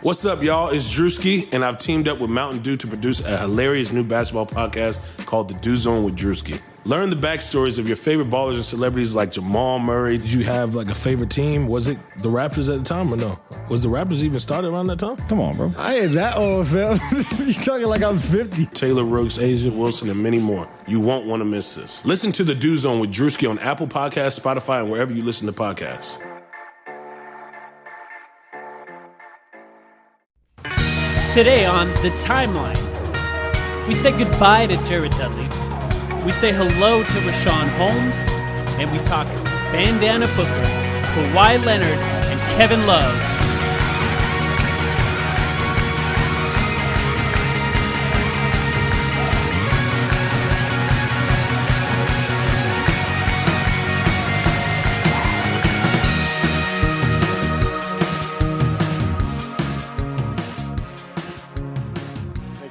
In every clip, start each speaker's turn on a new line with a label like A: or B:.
A: What's up, y'all? It's Drewski, and I've teamed up with Mountain Dew to produce a hilarious new basketball podcast called The Dew Zone with Drewski. Learn the backstories of your favorite ballers and celebrities like Jamal Murray.
B: Did you have like a favorite team? Was it the Raptors at the time or no? Was the Raptors even started around that time?
C: Come on, bro.
D: I ain't that old, fam. You talking like I'm 50.
A: Taylor Rooks, Asia Wilson, and many more. You won't want to miss this. Listen to The Dew Zone with Drewski on Apple Podcasts, Spotify, and wherever you listen to podcasts.
E: Today on The Timeline, we say goodbye to Jared Dudley, we say hello to Richaun Holmes, and we talk Bandana Booker, Kawhi Leonard, and Kevin Love.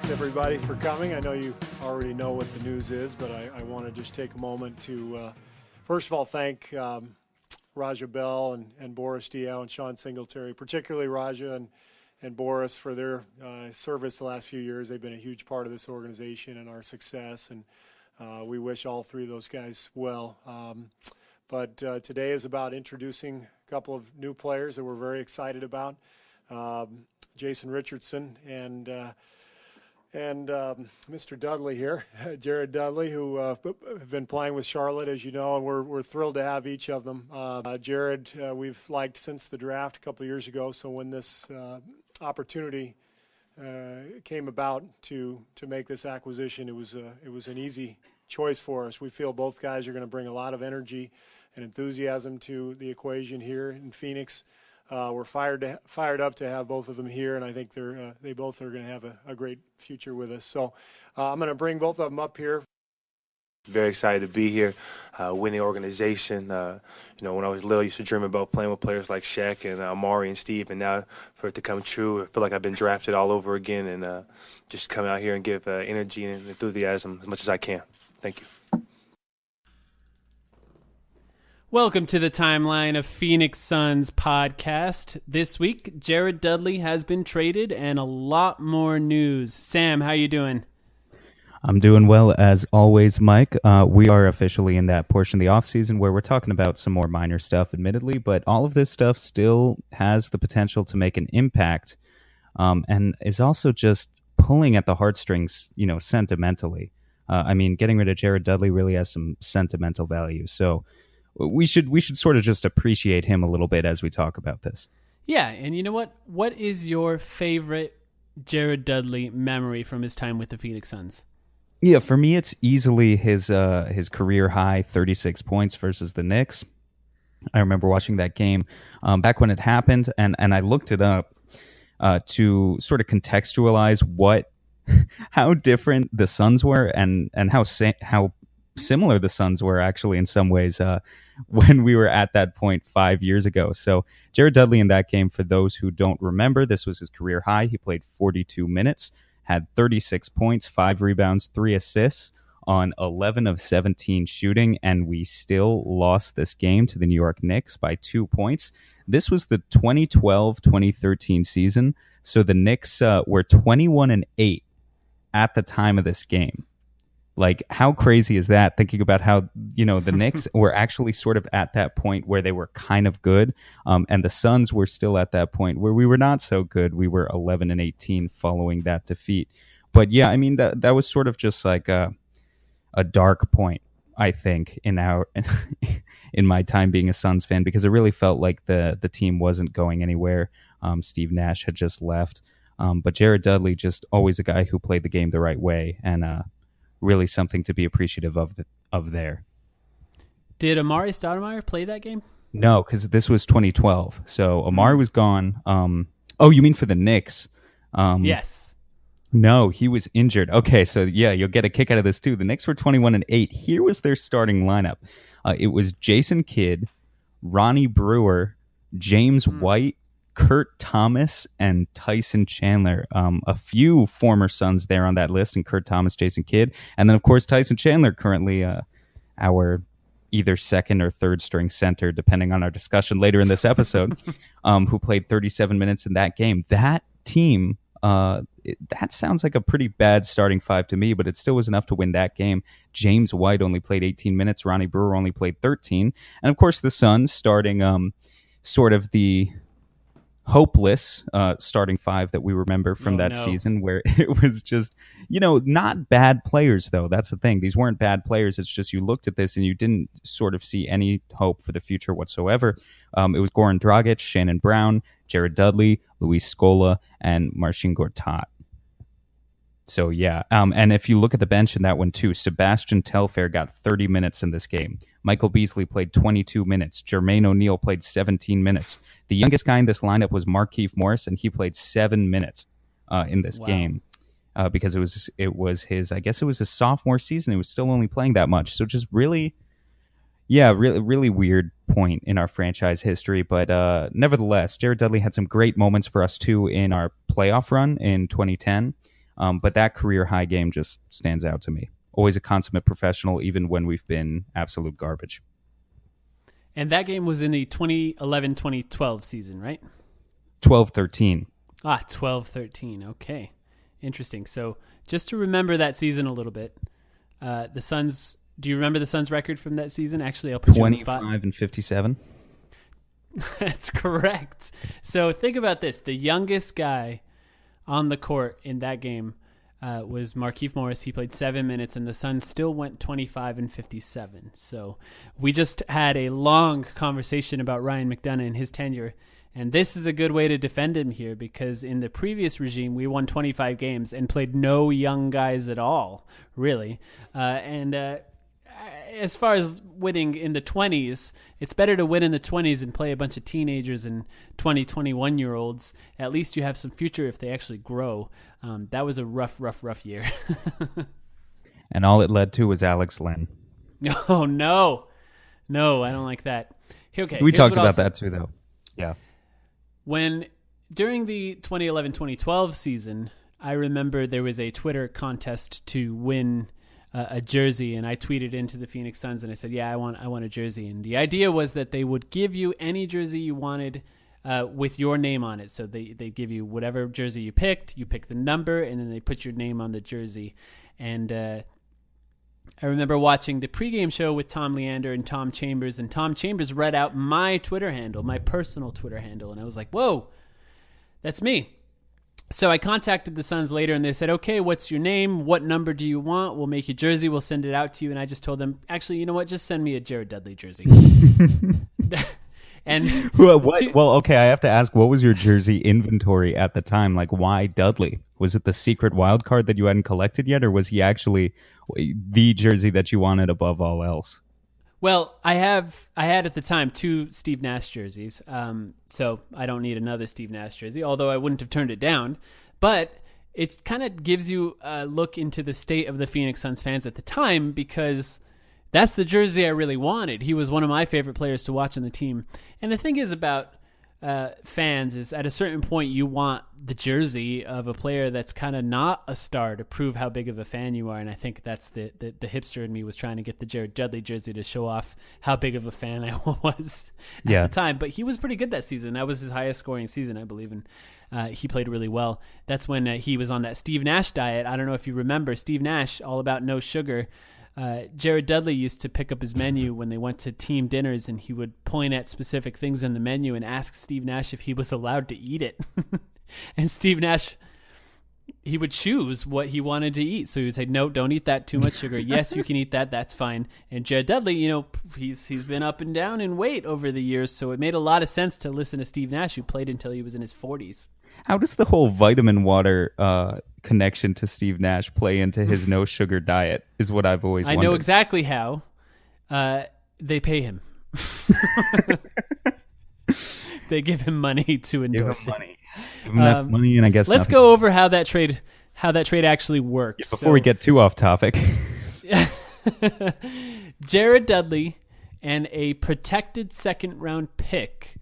F: Everybody for coming. I know you already know what the news is, but I want to just take a moment to, first of all, thank Raja Bell and Boris Diaw and Sean Singletary, particularly Raja and Boris for their service the last few years. They've been a huge part of this organization and our success, and we wish all three of those guys well. But today is about introducing a couple of new players that we're very excited about. Jason Richardson and Mr. Dudley here, Jared Dudley, who have been playing with Charlotte, as you know, and we're thrilled to have each of them. Jared, we've liked since the draft a couple of years ago, so when this opportunity came about to make this acquisition, it was an easy choice for us. We feel both guys are going to bring a lot of energy and enthusiasm to the equation here in Phoenix. We're fired up to have both of them here, and I think they both are going to have a great future with us. So I'm going to bring both of them up here.
G: Very excited to be here, win the organization. When I was little, I used to dream about playing with players like Shaq and Amari and Steve, and now for it to come true, I feel like I've been drafted all over again, and just come out here and give energy and enthusiasm as much as I can. Thank you.
E: Welcome to the Timeline of Phoenix Suns podcast. This week, Jared Dudley has been traded and a lot more news. Sam, how you doing?
C: I'm doing well as always, Mike. We are officially in that portion of the offseason where we're talking about some more minor stuff, admittedly, but all of this stuff still has the potential to make an impact and is also just pulling at the heartstrings, sentimentally. Getting rid of Jared Dudley really has some sentimental value, so we should sort of just appreciate him a little bit as we talk about this.
E: Yeah, and you know what? What is your favorite Jared Dudley memory from his time with the Phoenix Suns?
C: Yeah, for me, it's easily his career high 36 points versus the Knicks. I remember watching that game back when it happened, and I looked it up to sort of contextualize how different the Suns were and how similar the Suns were actually in some ways when we were at that point 5 years ago. So Jared Dudley in that game, for those who don't remember, this was his career high. He played 42 minutes, had 36 points, 5 rebounds, 3 assists on 11 of 17 shooting, and we still lost this game to the New York Knicks by 2 points. This was the 2012-2013 season, so the Knicks were 21-8 at the time of this game. Like, how crazy is that? Thinking about how, the Knicks were actually sort of at that point where they were kind of good. And the Suns were still at that point where we were not so good. We were 11-18 following that defeat. But yeah, that was sort of just like a dark point, I think, in my time being a Suns fan, because it really felt like the team wasn't going anywhere. Steve Nash had just left. But Jared Dudley, just always a guy who played the game the right way, and really something to be appreciative of there.
E: Did Amari Stoudemire play that game?
C: No, because this was 2012. So Amari was gone. Oh, you mean for the Knicks?
E: Yes.
C: No, he was injured. Okay, so yeah, you'll get a kick out of this too. The Knicks were 21-8. Here was their starting lineup. It was Jason Kidd, Ronnie Brewer, James White, Kurt Thomas, and Tyson Chandler. A few former Suns there on that list, and Kurt Thomas, Jason Kidd. And then, of course, Tyson Chandler, currently our either second or third string center, depending on our discussion later in this episode, who played 37 minutes in that game. That team, that sounds like a pretty bad starting five to me, but it still was enough to win that game. James White only played 18 minutes. Ronnie Brewer only played 13. And of course, the Suns starting sort of the hopeless starting five that we remember from season, where it was just, not bad players, though. That's the thing. These weren't bad players. It's just you looked at this and you didn't sort of see any hope for the future whatsoever. It was Goran Dragic, Shannon Brown, Jared Dudley, Luis Scola, and Marcin Gortat. So, yeah. And if you look at the bench in that one, too, Sebastian Telfair got 30 minutes in this game. Michael Beasley played 22 minutes. Jermaine O'Neal played 17 minutes. The youngest guy in this lineup was Markieff Morris, and he played 7 minutes in this game because it was his sophomore season. He was still only playing that much. So just really weird point in our franchise history. But nevertheless, Jared Dudley had some great moments for us, too, in our playoff run in 2010. But that career high game just stands out to me. Always a consummate professional, even when we've been absolute garbage.
E: And that game was in the 2011-2012 season, right?
C: 12-13.
E: 12-13. Okay. Interesting. So just to remember that season a little bit, the Suns, do you remember the Suns record from that season? Actually, I'll put you on the spot.
C: 25-57.
E: That's correct. So think about this. The youngest guy on the court in that game was Markieff Morris. He played 7 minutes, and the Suns still went 25-57. So we just had a long conversation about Ryan McDonough and his tenure, and this is a good way to defend him here, because in the previous regime, we won 25 games and played no young guys at all, really. As far as winning in the 20s, it's better to win in the 20s and play a bunch of teenagers and 20, 21-year-olds. At least you have some future if they actually grow. That was a rough year.
C: And all it led to was Alex Len.
E: Oh, no. No, I don't like that. Okay,
C: we talked about that too, though. Yeah.
E: During the 2011-2012 season, I remember there was a Twitter contest to win a jersey, and I tweeted into the Phoenix Suns and I said, I want a jersey. And the idea was that they would give you any jersey you wanted with your name on it. So they give you whatever jersey you picked, you pick the number, and then they put your name on the jersey. And I remember watching the pregame show with Tom Leander and Tom Chambers, and Tom Chambers read out my Twitter handle, my personal Twitter handle, and I was like, whoa, that's me. So I contacted the Suns later, and they said, okay, what's your name? What number do you want? We'll make you a jersey. We'll send it out to you. And I just told them, actually, you know what? Just send me a Jared Dudley jersey. And
C: well, okay, I have to ask, what was your jersey inventory at the time? Like, why Dudley? Was it the secret wild card that you hadn't collected yet, or was he actually the jersey that you wanted above all else?
E: Well, I had at the time 2 Steve Nash jerseys, so I don't need another Steve Nash jersey, although I wouldn't have turned it down. But it kind of gives you a look into the state of the Phoenix Suns fans at the time, because that's the jersey I really wanted. He was one of my favorite players to watch on the team. And the thing is about fans is, at a certain point, you want the jersey of a player that's kind of not a star to prove how big of a fan you are. And I think that's the hipster in me was trying to get the Jared Dudley jersey to show off how big of a fan I was at the time. But he was pretty good that season. That was his highest scoring season, I believe. And he played really well. That's when he was on that Steve Nash diet. I don't know if you remember Steve Nash, all about no sugar. Jared Dudley used to pick up his menu when they went to team dinners, and he would point at specific things in the menu and ask Steve Nash if he was allowed to eat it. And Steve Nash, he would choose what he wanted to eat. So he would say, no, don't eat that, too much sugar. Yes, you can eat that. That's fine. And Jared Dudley, he's been up and down in weight over the years. So it made a lot of sense to listen to Steve Nash, who played until he was in his 40s.
C: How does the whole vitamin water connection to Steve Nash play into his no sugar diet is what I've always wondered.
E: I know exactly how. They pay him. They give him money to endorse it.
C: Give him enough money, and I guess
E: let's go over how that trade actually works.
C: Before we get too off topic.
E: Jared Dudley and a protected second round pick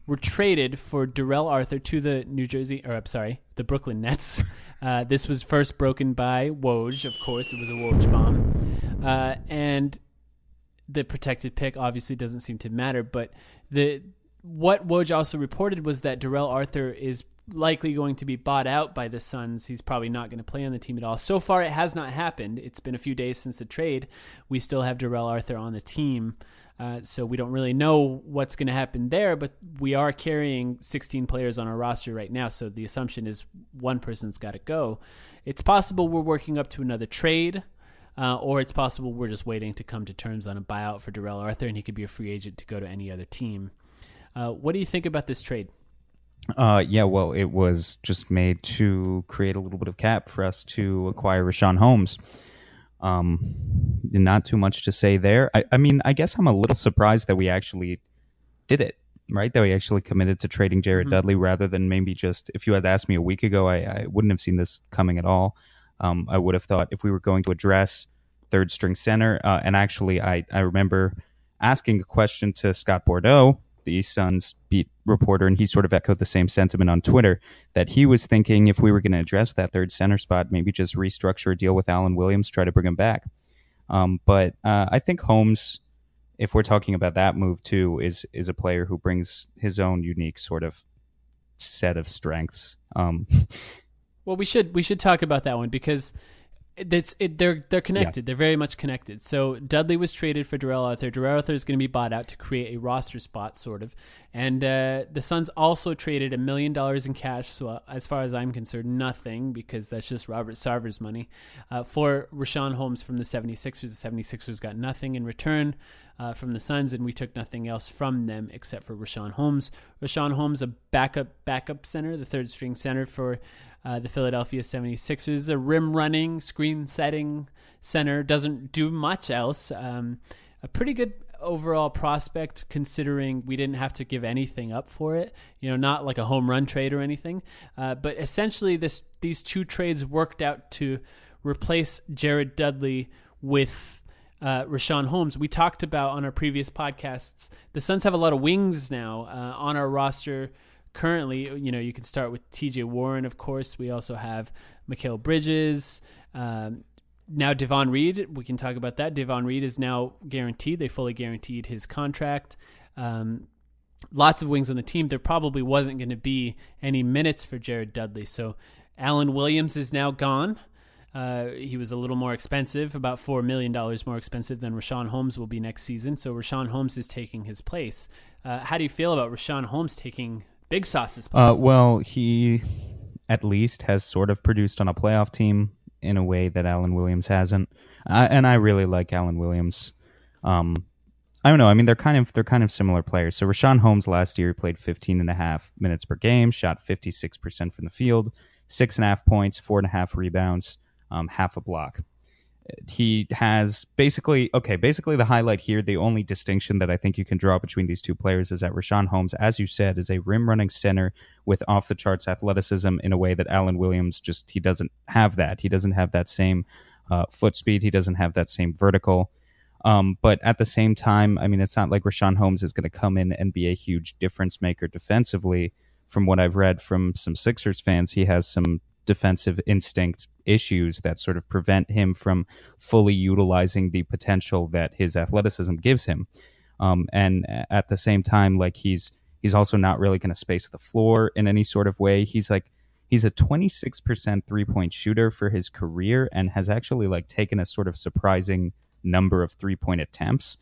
E: were traded for Darrell Arthur to the Brooklyn Nets. This was first broken by Woj. Of course, it was a Woj bomb. And the protected pick obviously doesn't seem to matter, but what Woj also reported was that Darrell Arthur is likely going to be bought out by the Suns. He's probably not going to play on the team at all. So far, it has not happened. It's been a few days since the trade. We still have Darrell Arthur on the team. So we don't really know what's going to happen there, but we are carrying 16 players on our roster right now. So the assumption is one person's got to go. It's possible we're working up to another trade, or it's possible we're just waiting to come to terms on a buyout for Darrell Arthur, and he could be a free agent to go to any other team. What do you think about this trade?
C: Yeah, well, it was just made to create a little bit of cap for us to acquire Richaun Holmes. Not too much to say there. I mean, I guess I'm a little surprised that we actually did it, right? That we actually committed to trading Jared Dudley rather than maybe just, if you had asked me a week ago, I wouldn't have seen this coming at all. I would have thought if we were going to address third string center, and actually I remember asking a question to Scott Bordeaux, the Suns beat reporter, and he sort of echoed the same sentiment on Twitter, that he was thinking if we were going to address that third center spot, maybe just restructure a deal with Alan Williams, try to bring him back. But I think Holmes, if we're talking about that move too, is a player who brings his own unique sort of set of strengths.
E: Well, we should talk about that one because they're connected. Yeah. They're very much connected. So Dudley was traded for Darrell Arthur. Darrell Arthur is going to be bought out to create a roster spot, sort of. And the Suns also traded $1 million in cash. So as far as I'm concerned, nothing, because that's just Robert Sarver's money, for Richaun Holmes from the 76ers. The 76ers got nothing in return from the Suns, and we took nothing else from them except for Richaun Holmes. Richaun Holmes, a backup center, the third string center for the Philadelphia 76ers, a rim-running, screen-setting center, doesn't do much else. A pretty good overall prospect, considering we didn't have to give anything up for it. Not like a home run trade or anything. But essentially, these two trades worked out to replace Jared Dudley with Richaun Holmes. We talked about on our previous podcasts, the Suns have a lot of wings now on our roster. Currently, you can start with TJ Warren, of course. We also have Mikal Bridges. Now Devon Reed, we can talk about that. Devon Reed is now guaranteed. They fully guaranteed his contract. Lots of wings on the team. There probably wasn't going to be any minutes for Jared Dudley. So Alan Williams is now gone. He was a little more expensive, about $4 million more expensive than Richaun Holmes will be next season. So Richaun Holmes is taking his place. How do you feel about Richaun Holmes taking Big Sauce's place?
C: Well, he at least has sort of produced on a playoff team in a way that Alan Williams hasn't. And I really like Alan Williams. I don't know. I mean, they're kind of similar players. So Richaun Holmes last year played 15.5 minutes per game, shot 56% from the field, 6.5 points, 4.5 rebounds, half a block. He has basically the highlight here, the only distinction that I think you can draw between these two players is that Richaun Holmes, as you said, is a rim-running center with off-the-charts athleticism in a way that Alan Williams he doesn't have that. He doesn't have that same foot speed. He doesn't have that same vertical. But at the same time, I mean, it's not like Richaun Holmes is going to come in and be a huge difference maker defensively. From what I've read from some Sixers fans, he has some defensive instinct issues that sort of prevent him from fully utilizing the potential that his athleticism gives him. And at the same time, like he's also not really going to space the floor in any sort of way. He's a 26% 3-point shooter for his career and has actually taken a sort of surprising number of 3-point attempts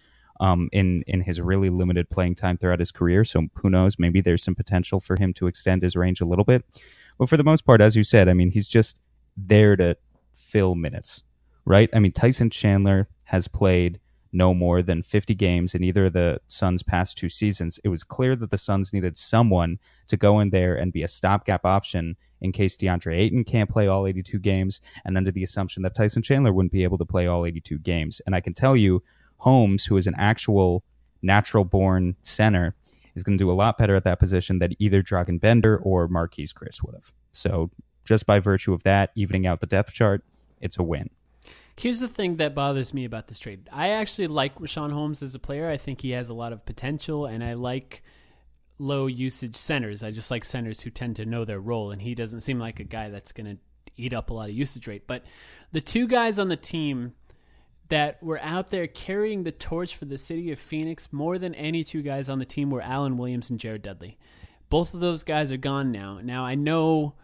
C: in his really limited playing time throughout his career. So who knows, maybe there's some potential for him to extend his range a little bit. But for the most part, as you said, I mean, he's just there to fill minutes, right? I mean, Tyson Chandler has played no more than 50 games in either of the Suns' past 2 seasons. It was clear that the Suns needed someone to go in there and be a stopgap option in case DeAndre Ayton can't play all 82 games, and under the assumption that Tyson Chandler wouldn't be able to play all 82 games. And I can tell you, Holmes, who is an actual natural-born center, is going to do a lot better at that position than either Dragan Bender or Marquise Chris would have. So just by virtue of that, evening out the depth chart, it's a win.
E: Here's the thing that bothers me about this trade. I actually like Richaun Holmes as a player. I think he has a lot of potential, and I like low-usage centers. I just like centers who tend to know their role, and he doesn't seem like a guy that's going to eat up a lot of usage rate. But the two guys on the team that were out there carrying the torch for the city of Phoenix more than any two guys on the team were Alan Williams and Jared Dudley. Both of those guys are gone now. Now I know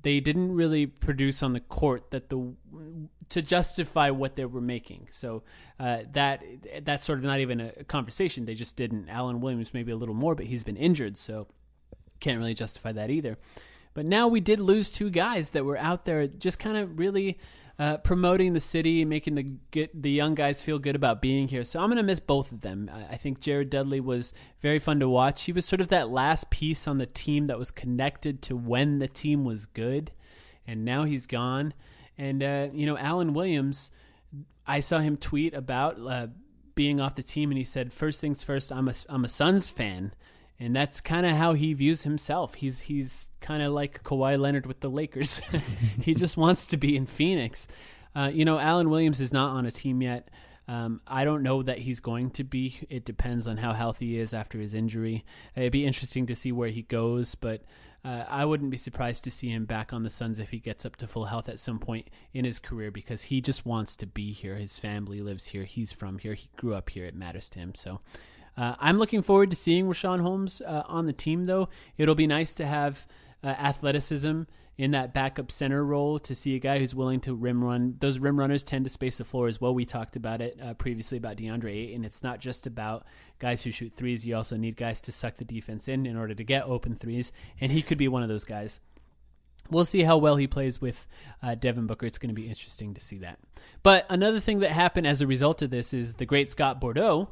E: they didn't really produce on the court to justify what they were making. So that's sort of not even a conversation. They just didn't. Alan Williams maybe a little more, but he's been injured, so can't really justify that either. But now we did lose two guys that were out there just kind of really promoting the city, making the young guys feel good about being here. So I'm going to miss both of them. I think Jared Dudley was very fun to watch. He was sort of that last piece on the team that was connected to when the team was good, and now he's gone. And, Alan Williams, I saw him tweet about being off the team, and he said, first things first, I'm a Suns fan. And that's kind of how he views himself. He's kind of like Kawhi Leonard with the Lakers. He just wants to be in Phoenix. Alan Williams is not on a team yet. I don't know that he's going to be. It depends on how healthy he is after his injury. It'd be interesting to see where he goes, but I wouldn't be surprised to see him back on the Suns if he gets up to full health at some point in his career, because he just wants to be here. His family lives here. He's from here. He grew up here. It matters to him. So I'm looking forward to seeing Richaun Holmes on the team, though. It'll be nice to have athleticism in that backup center role, to see a guy who's willing to rim run. Those rim runners tend to space the floor as well. We talked about it previously about DeAndre Ayton. It's not just about guys who shoot threes. You also need guys to suck the defense in order to get open threes, and he could be one of those guys. We'll see how well he plays with Devin Booker. It's going to be interesting to see that. But another thing that happened as a result of this is the great Scott Bordeaux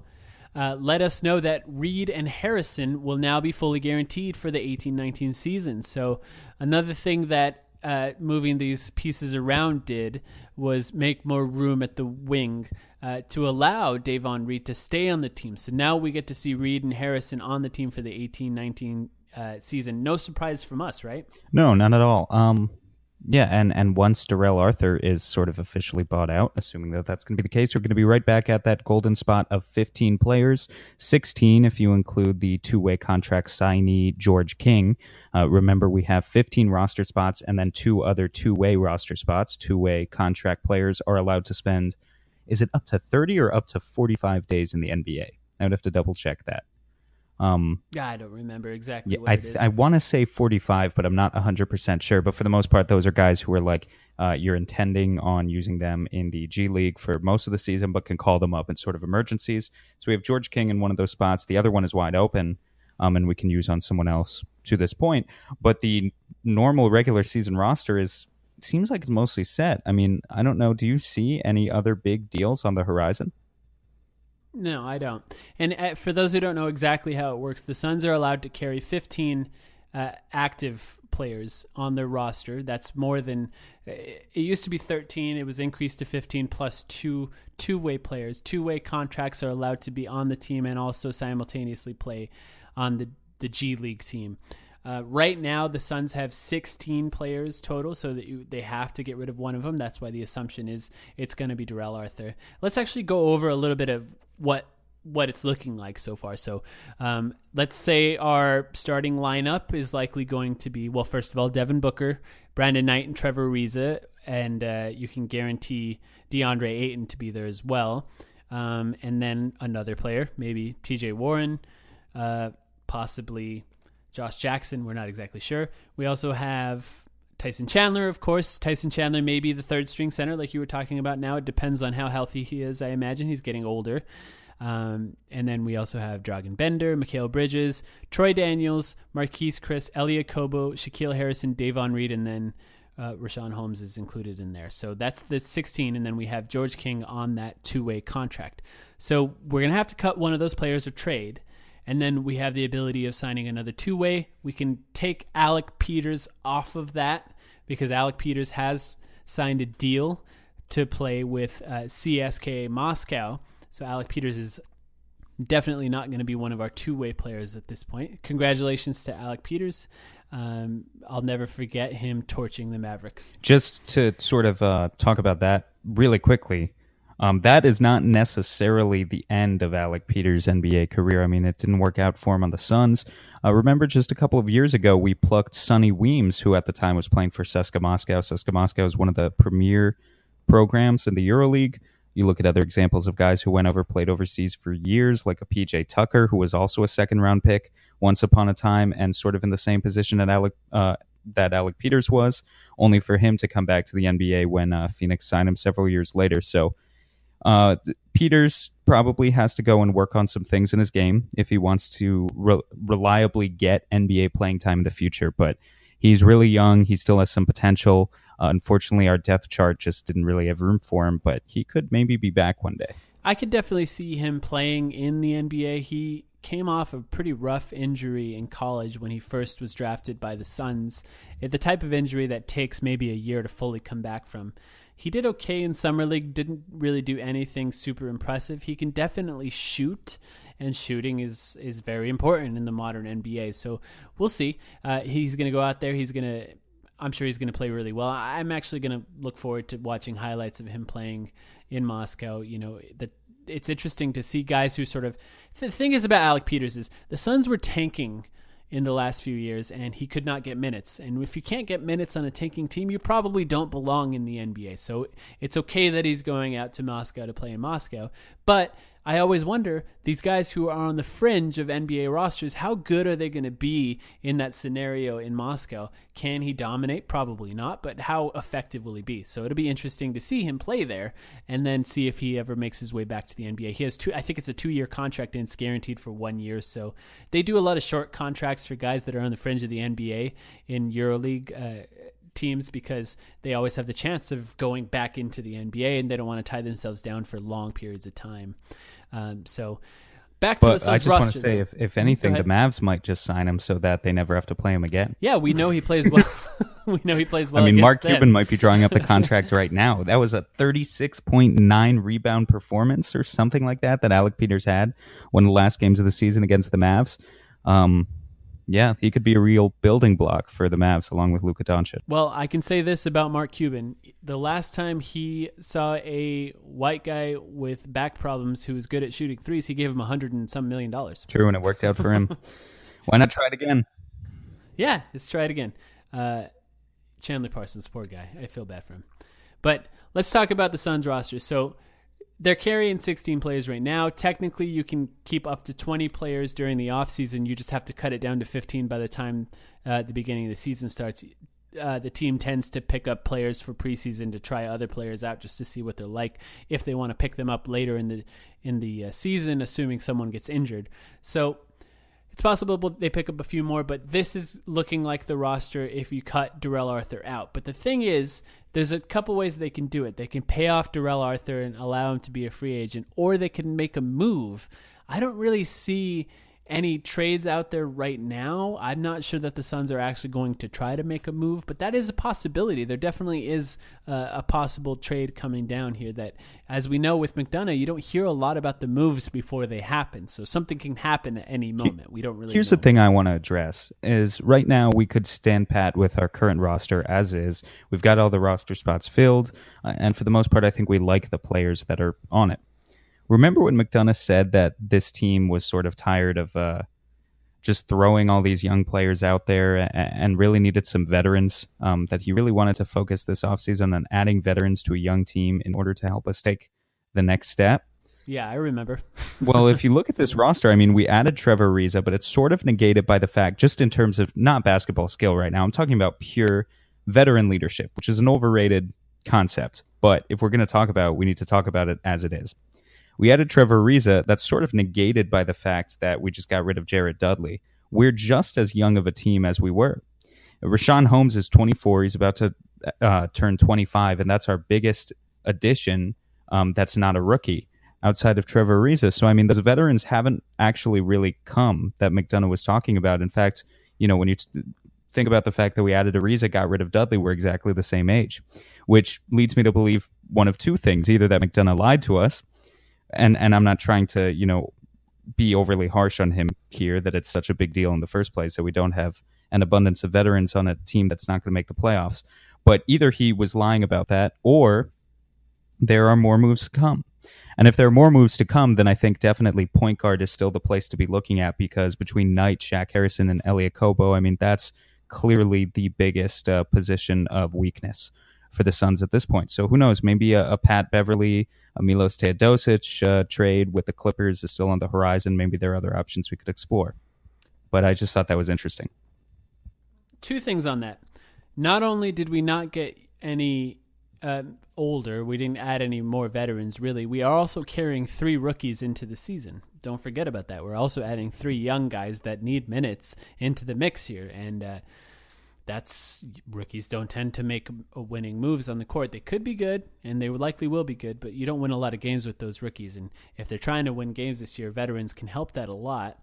E: let us know that Reed and Harrison will now be fully guaranteed for the 18-19 season. So another thing that moving these pieces around did was make more room at the wing to allow Davon Reed to stay on the team. So now we get to see Reed and Harrison on the team for the 18-19 season. No surprise from us, right?
C: No, not at all. Yeah, and once Darrell Arthur is sort of officially bought out, assuming that that's going to be the case, we're going to be right back at that golden spot of 15 players, 16 if you include the two-way contract signee George King. Remember, we have 15 roster spots and then two other two-way roster spots. Two-way contract players are allowed to spend, is it up to 30 or up to 45 days in the NBA? I would have to double-check that.
E: I don't remember exactly what it is.
C: I want to say 45, but I'm not 100% sure. But for the most part, those are guys who are like, you're intending on using them in the G League for most of the season, but can call them up in sort of emergencies. So we have George King in one of those spots. The other one is wide open, and we can use on someone else to this point. But the normal regular season roster seems like it's mostly set. I mean, I don't know. Do you see any other big deals on the horizon?
E: No, I don't. And for those who don't know exactly how it works, the Suns are allowed to carry 15 active players on their roster. That's more than it used to be 13. It was increased to 15 plus two-way players. Two-way contracts are allowed to be on the team and also simultaneously play on the G League team. Right now, the Suns have 16 players total, so that they have to get rid of one of them. That's why the assumption is it's going to be Darrell Arthur. Let's actually go over a little bit of what it's looking like so far. So let's say our starting lineup is likely going to be, well, first of all, Devin Booker, Brandon Knight, and Trevor Ariza, and you can guarantee DeAndre Ayton to be there as well. And then another player, maybe TJ Warren, possibly Josh Jackson. We're not exactly sure. We also have Tyson Chandler, of course. Tyson Chandler may be the third string center like you were talking about now. It depends on how healthy he is. I imagine he's getting older. And then we also have Dragan Bender, Mikal Bridges, Troy Daniels, Marquise Chris, Elia Kobo, Shaquille Harrison, Davon Reed, and then Richaun Holmes is included in there. So that's the 16, and then we have George King on that two-way contract. So we're going to have to cut one of those players or trade. And then we have the ability of signing another two-way. We can take Alec Peters off of that because Alec Peters has signed a deal to play with CSKA Moscow. So Alec Peters is definitely not going to be one of our two-way players at this point. Congratulations to Alec Peters. I'll never forget him torching the Mavericks.
C: Just to sort of talk about that really quickly, that is not necessarily the end of Alec Peters' NBA career. I mean, it didn't work out for him on the Suns. Remember, just a couple of years ago, we plucked Sonny Weems, who at the time was playing for CSKA Moscow. CSKA Moscow is one of the premier programs in the EuroLeague. You look at other examples of guys who went over, played overseas for years, like a PJ Tucker, who was also a second-round pick. once upon a time and sort of in the same position that Alec Peters was, only for him to come back to the NBA when Phoenix signed him several years later. So Peters probably has to go and work on some things in his game if he wants to reliably get NBA playing time in the future. But he's really young. He still has some potential. Unfortunately, our depth chart just didn't really have room for him, but he could maybe be back one day.
E: I could definitely see him playing in the NBA. He came off a pretty rough injury in college when he first was drafted by the Suns. The type of injury that takes maybe a year to fully come back from. He did okay in Summer League, didn't really do anything super impressive. He can definitely shoot, and shooting is very important in the modern NBA. So we'll see. He's going to go out there. I'm sure he's going to play really well. I'm actually going to look forward to watching highlights of him playing in Moscow. It's interesting to see guys who sort of... The thing is about Alec Peters is the Suns were tanking in the last few years, and he could not get minutes. And if you can't get minutes on a tanking team, you probably don't belong in the NBA. So it's okay that he's going out to Moscow to play in Moscow. But I always wonder, these guys who are on the fringe of NBA rosters, how good are they going to be in that scenario in Moscow? Can he dominate? Probably not, but how effective will he be? So it'll be interesting to see him play there and then see if he ever makes his way back to the NBA. He has I think it's a 2-year contract and it's guaranteed for 1 year. So they do a lot of short contracts for guys that are on the fringe of the NBA in EuroLeague teams because they always have the chance of going back into the NBA and they don't want to tie themselves down for long periods of time. So back to the Suns roster.
C: I just want to say, if anything, the Mavs might just sign him so that they never have to play him again.
E: Yeah, we know he plays well. We know he plays well.
C: I mean, Mark Cuban might be drawing up the contract right now. That was a 36.9 rebound performance or something like that Alec Peters had one of the last games of the season against the Mavs. Yeah, he could be a real building block for the Mavs along with Luka Doncic.
E: Well, I can say this about Mark Cuban. The last time he saw a white guy with back problems who was good at shooting threes, he gave him $100 and some million.
C: True, and it worked out for him. Why not try it again?
E: Yeah, let's try it again. Chandler Parsons, poor guy. I feel bad for him. But let's talk about the Suns roster. So they're carrying 16 players right now. Technically, you can keep up to 20 players during the offseason. You just have to cut it down to 15 by the time the beginning of the season starts. The team tends to pick up players for preseason to try other players out just to see what they're like if they want to pick them up later in the season, assuming someone gets injured. So it's possible they pick up a few more, but this is looking like the roster if you cut Darrell Arthur out. But the thing is, there's a couple ways they can do it. They can pay off Darrell Arthur and allow him to be a free agent, or they can make a move. I don't really see any trades out there right now. I'm not sure that the Suns are actually going to try to make a move, but that is a possibility. There definitely is a possible trade coming down here that, as we know with McDonough, you don't hear a lot about the moves before they happen. So something can happen at any moment. We don't really
C: Here's
E: know.
C: The thing I want to address is right now we could stand pat with our current roster as is. We've got all the roster spots filled, and for the most part, I think we like the players that are on it. Remember when McDonough said that this team was sort of tired of just throwing all these young players out there and really needed some veterans, that he really wanted to focus this offseason on adding veterans to a young team in order to help us take the next step?
E: Yeah, I remember.
C: Well, if you look at this roster, I mean, we added Trevor Ariza, but it's sort of negated by the fact, just in terms of not basketball skill right now, I'm talking about pure veteran leadership, which is an overrated concept. But if we're going to talk about it, we need to talk about it as it is. We added Trevor Ariza. That's sort of negated by the fact that we just got rid of Jared Dudley. We're just as young of a team as we were. Richaun Holmes is 24. He's about to turn 25, and that's our biggest addition that's not a rookie outside of Trevor Ariza. So, I mean, those veterans haven't actually really come that McDonough was talking about. In fact, you know, when you think about the fact that we added Ariza, got rid of Dudley, we're exactly the same age, which leads me to believe one of two things. Either that McDonough lied to us, and I'm not trying to, you know, be overly harsh on him here, that it's such a big deal in the first place that we don't have an abundance of veterans on a team that's not going to make the playoffs. But either he was lying about that, or there are more moves to come. And if there are more moves to come, then I think definitely point guard is still the place to be looking at, because between Knight, Shaq Harrison, and Elliot Kobo, I mean, that's clearly the biggest position of weakness for the Suns at this point. So who knows, maybe a Pat Beverly, a Milos Teodosic trade with the Clippers is still on the horizon. Maybe there are other options we could explore. but I just thought that was interesting.
E: Two things on that. Not only did we not get any older, we didn't add any more veterans, really. We are also carrying 3 rookies into the season. Don't forget about that. We're also adding 3 young guys that need minutes into the mix here. And that's rookies don't tend to make winning moves on the court. They could be good, and they likely will be good, but you don't win a lot of games with those rookies. And if they're trying to win games this year, veterans can help that a lot.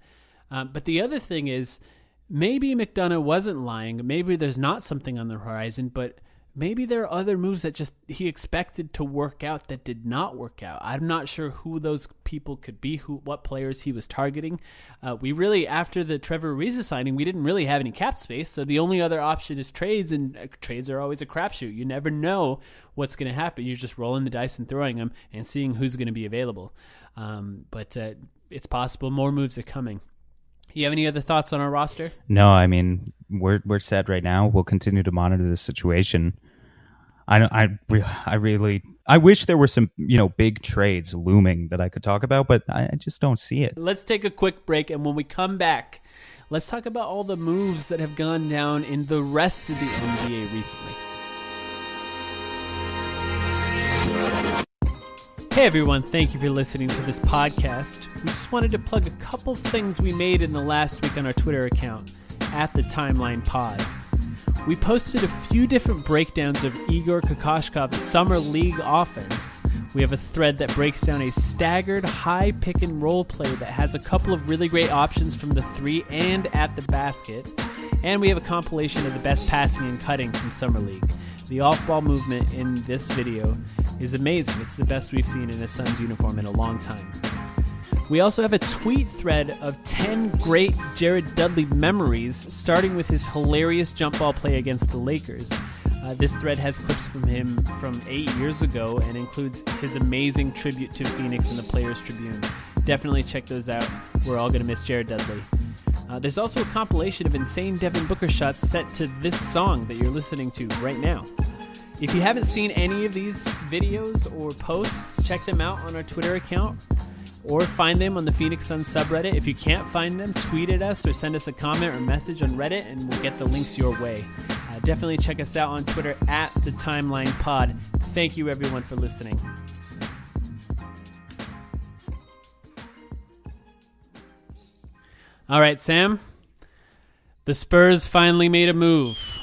E: But the other thing is, maybe McDonough wasn't lying. Maybe there's not something on the horizon, but maybe there are other moves that just he expected to work out that did not work out. I'm not sure who those people could be, what players he was targeting. We really, after the Trevor Ariza signing, we didn't really have any cap space, so the only other option is trades, and trades are always a crapshoot. You never know what's going to happen. You're just rolling the dice and throwing them and seeing who's going to be available. But it's possible more moves are coming. You have any other thoughts on our roster?
C: No, I mean, we're set right now. We'll continue to monitor the situation. I wish there were some, big trades looming that I could talk about, but I just don't see it.
E: Let's take a quick break, and when we come back, let's talk about all the moves that have gone down in the rest of the NBA recently. Hey everyone, thank you for listening to this podcast. We just wanted to plug a couple things we made in the last week on our Twitter account, @TheTimelinePod. We posted a few different breakdowns of Igor Kokoshkov's Summer League offense. We have a thread that breaks down a staggered high pick and roll play that has a couple of really great options from the 3 and at the basket. And we have a compilation of the best passing and cutting from Summer League. The off-ball movement in this video is amazing. It's the best we've seen in a Suns uniform in a long time. We also have a tweet thread of 10 great Jared Dudley memories, starting with his hilarious jump ball play against the Lakers. This thread has clips from him from 8 years ago and includes his amazing tribute to Phoenix in the Players Tribune. Definitely check those out. We're all going to miss Jared Dudley. There's also a compilation of insane Devin Booker shots set to this song that you're listening to right now. If you haven't seen any of these videos or posts, check them out on our Twitter account or find them on the Phoenix Suns subreddit. If you can't find them, tweet at us or send us a comment or message on Reddit and we'll get the links your way. Definitely check us out on Twitter @TheTimelinePod. Thank you everyone for listening. All right, Sam. The Spurs finally made a move.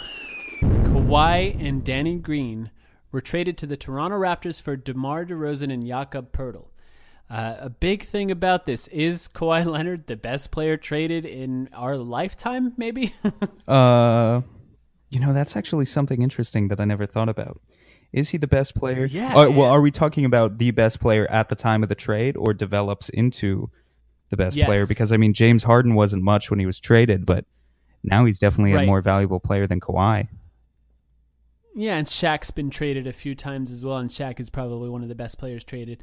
E: Kawhi and Danny Green were traded to the Toronto Raptors for DeMar DeRozan and Jakob Poeltl. A big thing about this, is Kawhi Leonard the best player traded in our lifetime, maybe?
C: That's actually something interesting that I never thought about. Is he the best player?
E: Yeah.
C: Are we talking about the best player at the time of the trade or develops into the best player? Because, James Harden wasn't much when he was traded, but now he's definitely a more valuable player than Kawhi.
E: Yeah, and Shaq's been traded a few times as well, and Shaq is probably one of the best players traded.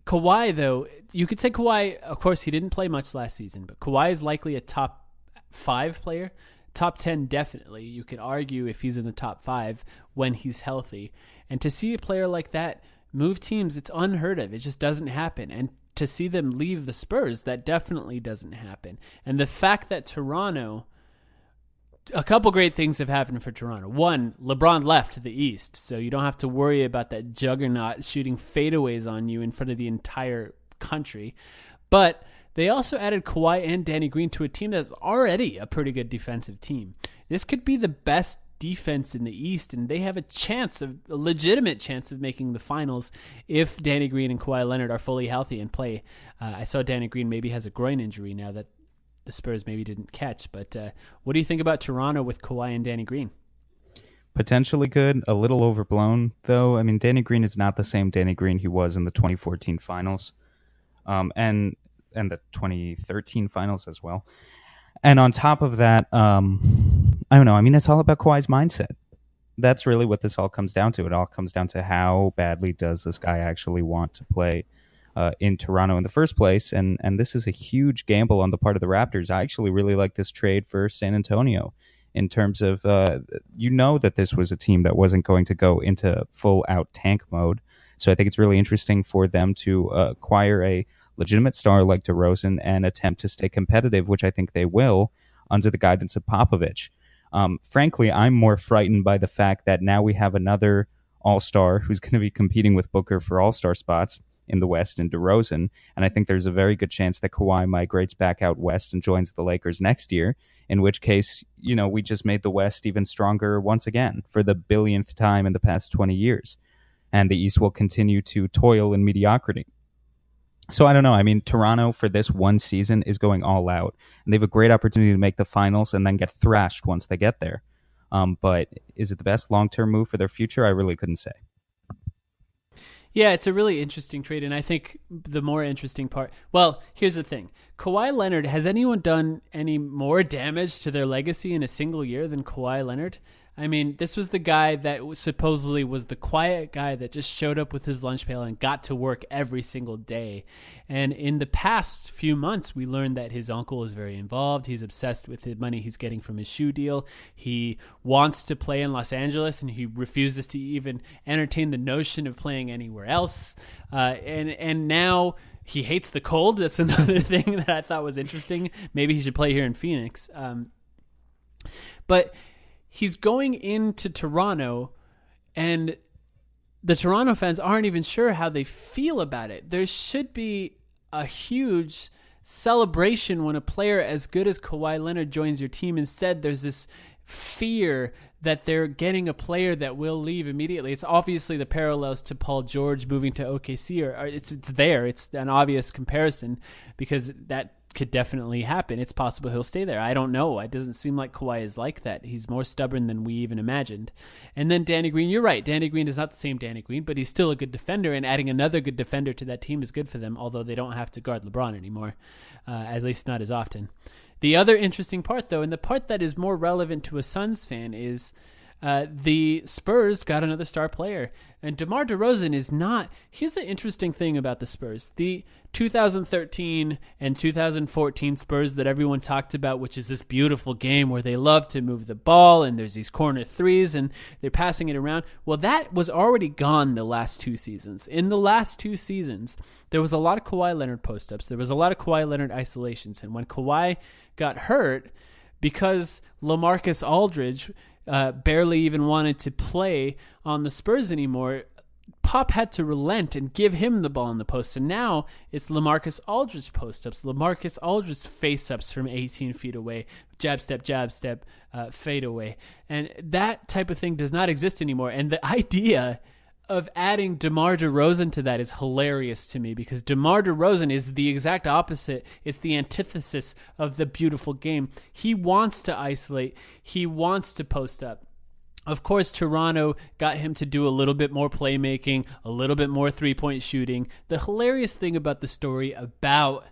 E: Kawhi, though, you could say Kawhi, of course, he didn't play much last season, but Kawhi is likely a top 5 player. Top 10, definitely. You could argue if he's in the top 5 when he's healthy. And to see a player like that move teams, it's unheard of. It just doesn't happen. And to see them leave the Spurs, that definitely doesn't happen. And the fact that Toronto, a couple great things have happened for Toronto. One, LeBron left the East, so you don't have to worry about that juggernaut shooting fadeaways on you in front of the entire country. But they also added Kawhi and Danny Green to a team that's already a pretty good defensive team. This could be the best defense in the East, and they have a legitimate chance of making the finals if Danny Green and Kawhi Leonard are fully healthy and play. I saw Danny Green maybe has a groin injury now that the Spurs maybe didn't catch. But what do you think about Toronto with Kawhi and Danny Green?
C: Potentially good, a little overblown, though. Danny Green is not the same Danny Green he was in the 2014 finals. And the 2013 finals as well. And on top of that, I don't know. It's all about Kawhi's mindset. That's really what this all comes down to. It all comes down to how badly does this guy actually want to play in Toronto in the first place. And this is a huge gamble on the part of the Raptors. I actually really like this trade for San Antonio in terms of, that this was a team that wasn't going to go into full-out tank mode. So I think it's really interesting for them to acquire a legitimate star like DeRozan and attempt to stay competitive, which I think they will under the guidance of Popovich. Frankly, I'm more frightened by the fact that now we have another all-star who's going to be competing with Booker for all-star spots in the West in DeRozan. And I think there's a very good chance that Kawhi migrates back out West and joins the Lakers next year, in which case, we just made the West even stronger once again for the billionth time in the past 20 years. And the East will continue to toil in mediocrity. So I don't know. I mean, Toronto for this one season is going all out. And they have a great opportunity to make the finals and then get thrashed once they get there. But is it the best long-term move for their future? I really couldn't say.
E: Yeah, it's a really interesting trade, and I think the more interesting part... Well, here's the thing. Kawhi Leonard, has anyone done any more damage to their legacy in a single year than Kawhi Leonard? I mean, this was the guy that supposedly was the quiet guy that just showed up with his lunch pail and got to work every single day. And in the past few months, we learned that his uncle is very involved. He's obsessed with the money he's getting from his shoe deal. He wants to play in Los Angeles, and he refuses to even entertain the notion of playing anywhere else. And now he hates the cold. That's another thing that I thought was interesting. Maybe he should play here in Phoenix. But he's going into Toronto, and the Toronto fans aren't even sure how they feel about it. There should be a huge celebration when a player as good as Kawhi Leonard joins your team. Instead, there's this fear that they're getting a player that will leave immediately. It's obviously the parallels to Paul George moving to OKC, or it's there. It's an obvious comparison because that could definitely happen. It's possible he'll stay there. I don't know. It doesn't seem like Kawhi is like that. He's more stubborn than we even imagined. And then Danny Green, you're right. Danny Green is not the same Danny Green, but he's still a good defender, and adding another good defender to that team is good for them, although they don't have to guard LeBron anymore, at least not as often. The other interesting part, though, and the part that is more relevant to a Suns fan, is the Spurs got another star player. And DeMar DeRozan is not... Here's the interesting thing about the Spurs. The 2013 and 2014 Spurs that everyone talked about, which is this beautiful game where they love to move the ball and there's these corner threes and they're passing it around. Well, that was already gone the last two seasons. In the last two seasons, there was a lot of Kawhi Leonard post-ups. There was a lot of Kawhi Leonard isolations. And when Kawhi got hurt, because LaMarcus Aldridge barely even wanted to play on the Spurs anymore, Pop had to relent and give him the ball in the post. And now it's LaMarcus Aldridge post-ups, LaMarcus Aldridge face-ups from 18 feet away, jab step, fade away. And that type of thing does not exist anymore. And the idea of adding DeMar DeRozan to that is hilarious to me, because DeMar DeRozan is the exact opposite. It's the antithesis of the beautiful game. He wants to isolate. He wants to post up. Of course, Toronto got him to do a little bit more playmaking, a little bit more three-point shooting. The hilarious thing about the story about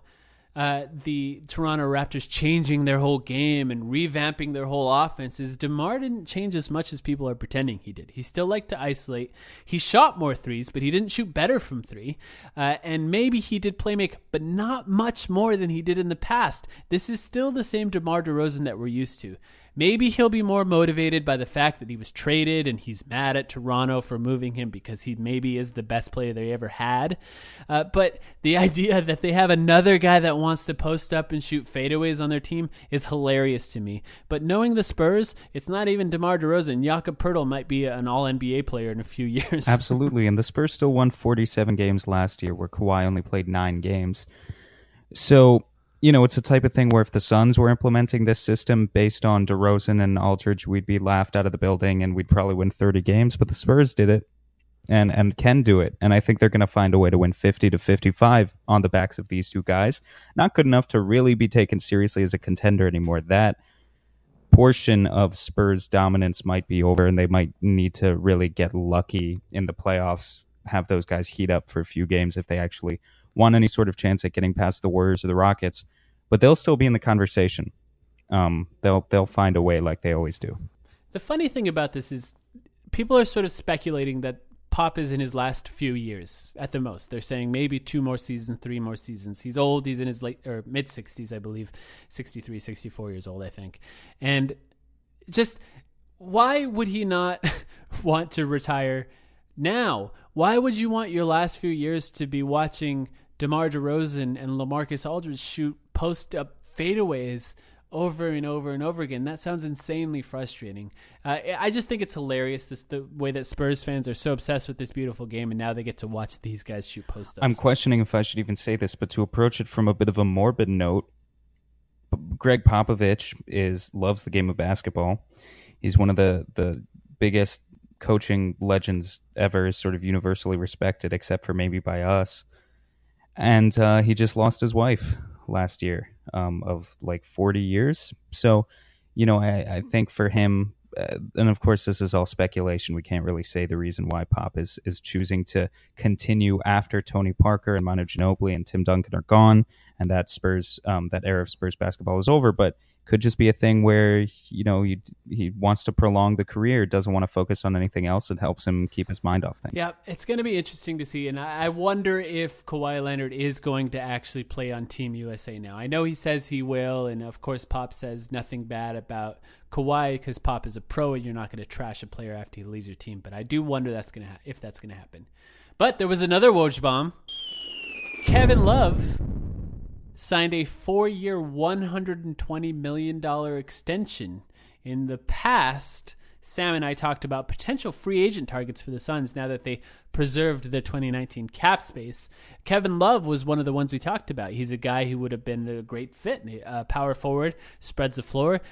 E: the Toronto Raptors changing their whole game and revamping their whole offense is DeMar didn't change as much as people are pretending he did. He still liked to isolate. He shot more threes, but he didn't shoot better from three. And maybe he did playmake, but not much more than he did in the past. This is still the same DeMar DeRozan that we're used to. Maybe he'll be more motivated by the fact that he was traded and he's mad at Toronto for moving him because he maybe is the best player they ever had. But the idea that they have another guy that wants to post up and shoot fadeaways on their team is hilarious to me. But knowing the Spurs, it's not even DeMar DeRozan. Jakob Poeltl might be an all-NBA player in a few years.
C: Absolutely, and the Spurs still won 47 games last year, where Kawhi only played 9 games. So, it's the type of thing where if the Suns were implementing this system based on DeRozan and Aldridge, we'd be laughed out of the building and we'd probably win 30 games. But the Spurs did it and can do it. And I think they're going to find a way to win 50 to 55 on the backs of these two guys. Not good enough to really be taken seriously as a contender anymore. That portion of Spurs dominance might be over, and they might need to really get lucky in the playoffs, have those guys heat up for a few games if they actually want any sort of chance at getting past the Warriors or the Rockets. But they'll still be in the conversation. They'll find a way like they always do.
E: The funny thing about this is people are sort of speculating that Pop is in his last few years at the most. They're saying maybe 2 more seasons, 3 more seasons. He's old. He's in his late or mid 60s, I believe, 63, 64 years old, I think. And just why would he not want to retire now? Why would you want your last few years to be watching DeMar DeRozan and LaMarcus Aldridge shoot post-up fadeaways over and over and over again. That sounds insanely frustrating. I just think it's hilarious, the way that Spurs fans are so obsessed with this beautiful game, and now they get to watch these guys shoot post-ups.
C: I'm questioning if I should even say this, but to approach it from a bit of a morbid note, Greg Popovich loves the game of basketball. He's one of the biggest coaching legends ever, is sort of universally respected, except for maybe by us. And he just lost his wife last year of like 40 years. So, I think for him, and of course this is all speculation, we can't really say the reason why Pop is choosing to continue after Tony Parker and Manu Ginobili and Tim Duncan are gone, and that that era of Spurs basketball is over. But could just be a thing where he wants to prolong the career, doesn't want to focus on anything else. It helps him keep his mind off things.
E: Yeah, it's going to be interesting to see, and I wonder if Kawhi Leonard is going to actually play on Team USA now. I know he says he will, and of course Pop says nothing bad about Kawhi because Pop is a pro and you're not going to trash a player after he leaves your team. But I do wonder if that's going to happen. But there was another Woj bomb. Kevin Love signed a 4-year, $120 million extension. In the past, Sam and I talked about potential free agent targets for the Suns now that they preserved their 2019 cap space. Kevin Love was one of the ones we talked about. He's a guy who would have been a great fit. Power forward, spreads the floor,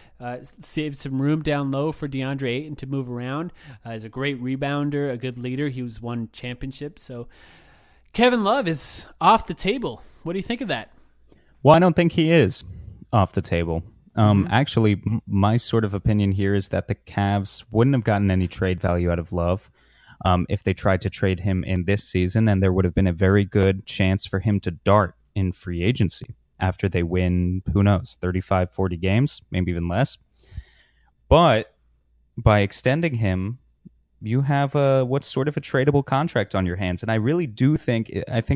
E: saves some room down low for DeAndre Ayton to move around. He's a great rebounder, a good leader. He was won championships. So Kevin Love is off the table. What do you think of that?
C: Well, I don't think he is off the table. Actually, my sort of opinion here is that the Cavs wouldn't have gotten any trade value out of Love if they tried to trade him in this season, and there would have been a very good chance for him to dart in free agency after they win, who knows, 35, 40 games, maybe even less. But by extending him, you have what's sort of a tradable contract on your hands. And I really do think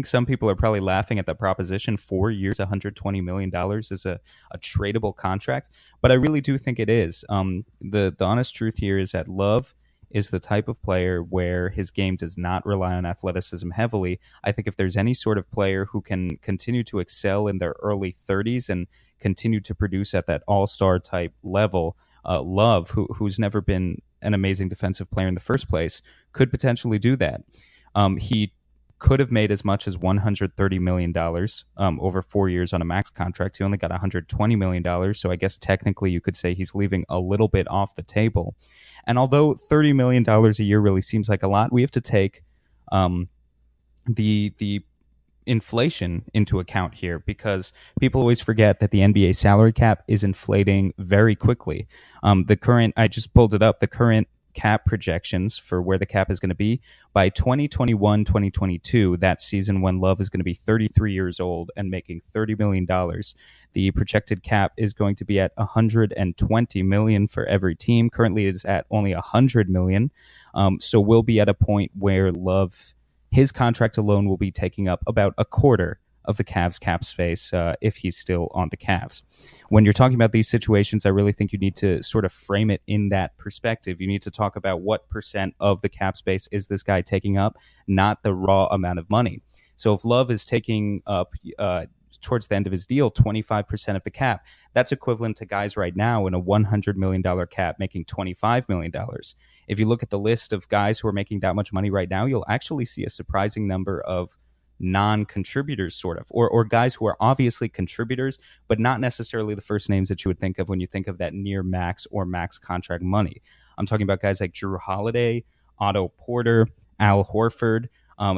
C: some people are probably laughing at the proposition 4 years, $120 million is a tradable contract. But I really do think it is. The honest truth here is that Love is the type of player where his game does not rely on athleticism heavily. I think if there's any sort of player who can continue to excel in their early 30s and continue to produce at that all-star type level, Love, who's never been an amazing defensive player in the first place, could potentially do that. He could have made as much as $130 million over 4 years on a max contract. He only got $120 million, so I guess technically you could say he's leaving a little bit off the table. And although $30 million a year really seems like a lot, we have to take the inflation into account here, because people always forget that the NBA salary cap is inflating very quickly. I just pulled it up, the current cap projections for where the cap is going to be by 2021-2022, that season when Love is going to be 33 years old and making $30 million. The projected cap is going to be at $120 million for every team. Currently it is at only $100 million. So we'll be at a point where Love, his contract alone will be taking up about a quarter of the Cavs cap space if he's still on the Cavs. When you're talking about these situations, I really think you need to sort of frame it in that perspective. You need to talk about what percent of the cap space is this guy taking up, not the raw amount of money. So if Love is taking up, towards the end of his deal, 25% of the cap, that's equivalent to guys right now in a $100 million cap making $25 million. If you look at the list of guys who are making that much money right now, you'll actually see a surprising number of non-contributors, sort of, or guys who are obviously contributors, but not necessarily the first names that you would think of when you think of that near max or max contract money. I'm talking about guys like Drew Holiday, Otto Porter, Al Horford,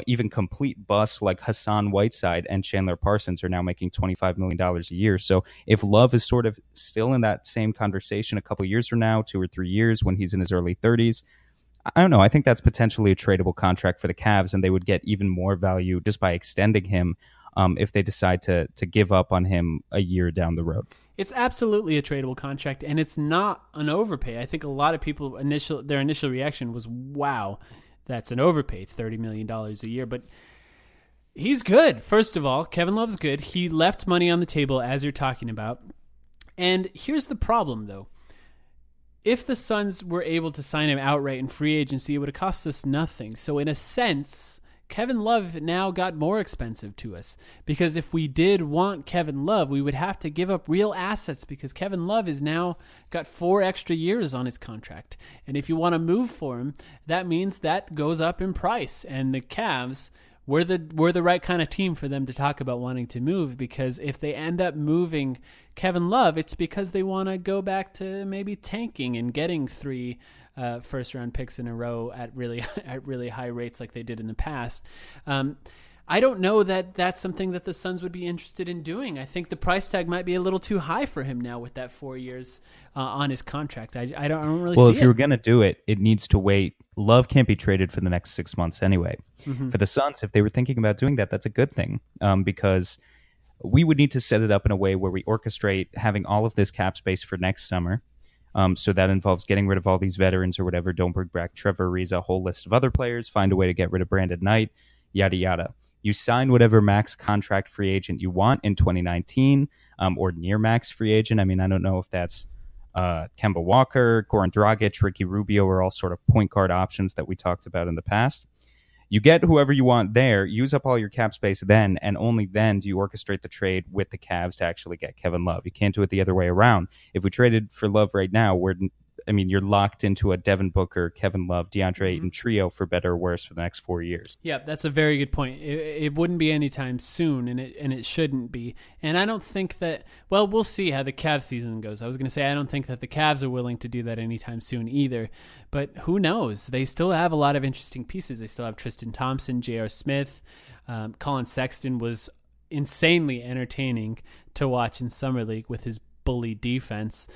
C: even complete busts like Hassan Whiteside and Chandler Parsons are now making $25 million a year. So if Love is sort of still in that same conversation a couple years from now, 2 or 3 years when he's in his early 30s, I don't know. I think that's potentially a tradable contract for the Cavs, and they would get even more value just by extending him if they decide to give up on him a year down the road.
E: It's absolutely a tradable contract, and it's not an overpay. I think a lot of people, their initial reaction was, wow, that's an overpay, $30 million a year. But he's good. First of all, Kevin Love's good. He left money on the table, as you're talking about. And here's the problem, though. If the Suns were able to sign him outright in free agency, it would have cost us nothing. So in a sense, Kevin Love now got more expensive to us, because if we did want Kevin Love, we would have to give up real assets, because Kevin Love is now got 4 extra years on his contract. And if you want to move for him, that means that goes up in price. And the Cavs, we're the right kind of team for them to talk about wanting to move, because if they end up moving Kevin Love, it's because they want to go back to maybe tanking and getting 3 first-round picks in a row at really high rates like they did in the past. I don't know that that's something that the Suns would be interested in doing. I think the price tag might be a little too high for him now with that 4 years on his contract. I don't really see it.
C: Well, if you were going to do it, it needs to wait. Love can't be traded for the next 6 months anyway. Mm-hmm. For the Suns, if they were thinking about doing that, that's a good thing, because we would need to set it up in a way where we orchestrate having all of this cap space for next summer. So that involves getting rid of all these veterans or whatever. Don't bring back Trevor Ariza, a whole list of other players. Find a way to get red of Brandon Knight, yada, yada. You sign whatever max contract free agent you want in 2019, or near max free agent. I mean, I don't know if that's Kemba Walker, Goran Dragic, Ricky Rubio are all sort of point guard options that we talked about in the past. You get whoever you want there, use up all your cap space then, and only then do you orchestrate the trade with the Cavs to actually get Kevin Love. You can't do it the other way around. If we traded for Love right now, you're locked into a Devin Booker, Kevin Love, DeAndre Ayton trio for better or worse for the next 4 years.
E: Yeah, that's a very good point. It wouldn't be anytime soon, and it shouldn't be. And I don't think that. Well, we'll see how the Cavs season goes. I was going to say I don't think that the Cavs are willing to do that anytime soon either. But who knows? They still have a lot of interesting pieces. They still have Tristan Thompson, J.R. Smith, Colin Sexton was insanely entertaining to watch in Summer League with his bully defense.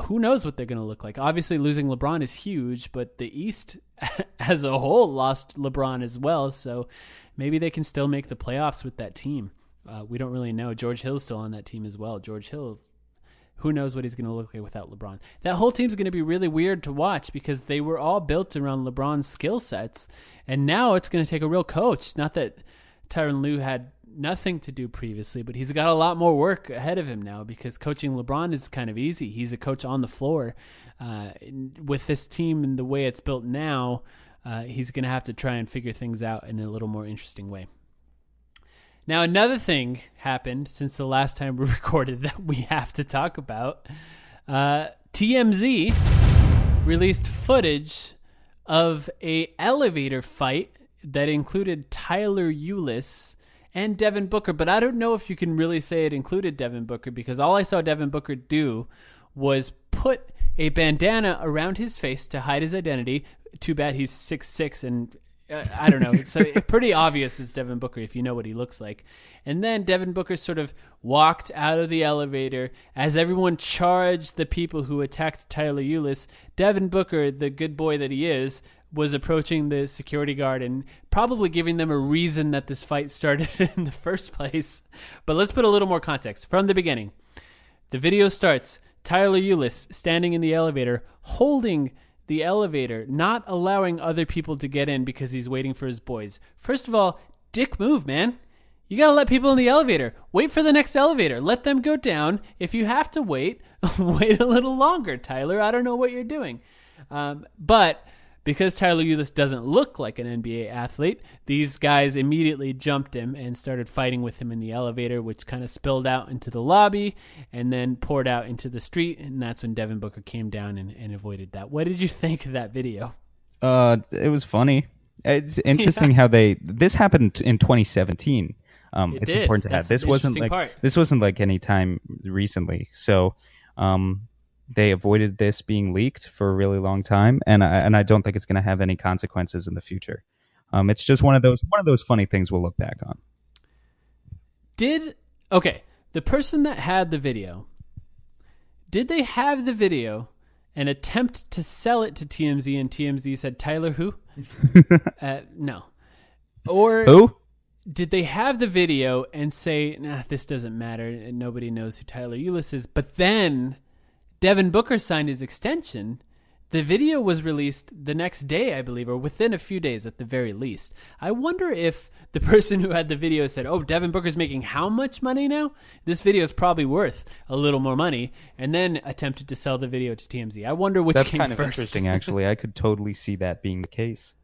E: Who knows what they're going to look like? Obviously, losing LeBron is huge, but the East as a whole lost LeBron as well, so maybe they can still make the playoffs with that team. We don't really know. George Hill's still on that team as well. George Hill, who knows what he's going to look like without LeBron? That whole team's going to be really weird to watch, because they were all built around LeBron's skill sets, and now it's going to take a real coach. Not that Tyronn Lue had nothing to do previously, but he's got a lot more work ahead of him now, because coaching LeBron is kind of easy. He's a coach on the floor. With this team and the way it's built now, he's going to have to try and figure things out in a little more interesting way. Now, another thing happened since the last time we recorded that we have to talk about. TMZ released footage of a elevator fight that included Tyler Ulis and Devin Booker, but I don't know if you can really say it included Devin Booker, because all I saw Devin Booker do was put a bandana around his face to hide his identity. Too bad he's 6'6", and I don't know. It's pretty obvious it's Devin Booker if you know what he looks like. And then Devin Booker sort of walked out of the elevator as everyone charged the people who attacked Tyler Ulis. Devin Booker, the good boy that he is, was approaching the security guard and probably giving them a reason that this fight started in the first place. But let's put a little more context from the beginning. The video starts, Tyler Ulis standing in the elevator, holding the elevator, not allowing other people to get in because he's waiting for his boys. First of all, dick move, man. You got to let people in the elevator. Wait for the next elevator. Let them go down. If you have to wait, wait a little longer, Tyler. I don't know what you're doing. But because Tyler Ulis doesn't look like an NBA athlete, these guys immediately jumped him and started fighting with him in the elevator, which kind of spilled out into the lobby and then poured out into the street. And that's when Devin Booker came down and avoided that. What did you think of that video?
C: It was funny. It's interesting how this happened in 2017. It's important to have. This wasn't like any time recently. So, they avoided this being leaked for a really long time, and I don't think it's going to have any consequences in the future. It's just one of those funny things we'll look back on.
E: The person that had the video, did they have the video and attempt to sell it to TMZ, and TMZ said, Tyler who? No. Or
C: who?
E: Did they have the video and say, nah, this doesn't matter, and nobody knows who Tyler Ulis is, but then Devin Booker signed his extension? The video was released the next day, I believe, or within a few days at the very least. I wonder if the person who had the video said, oh, Devin Booker's making how much money now? This video is probably worth a little more money, and then attempted to sell the video to TMZ. I wonder which came first.
C: That's kind of interesting, actually. I could totally see that being the case.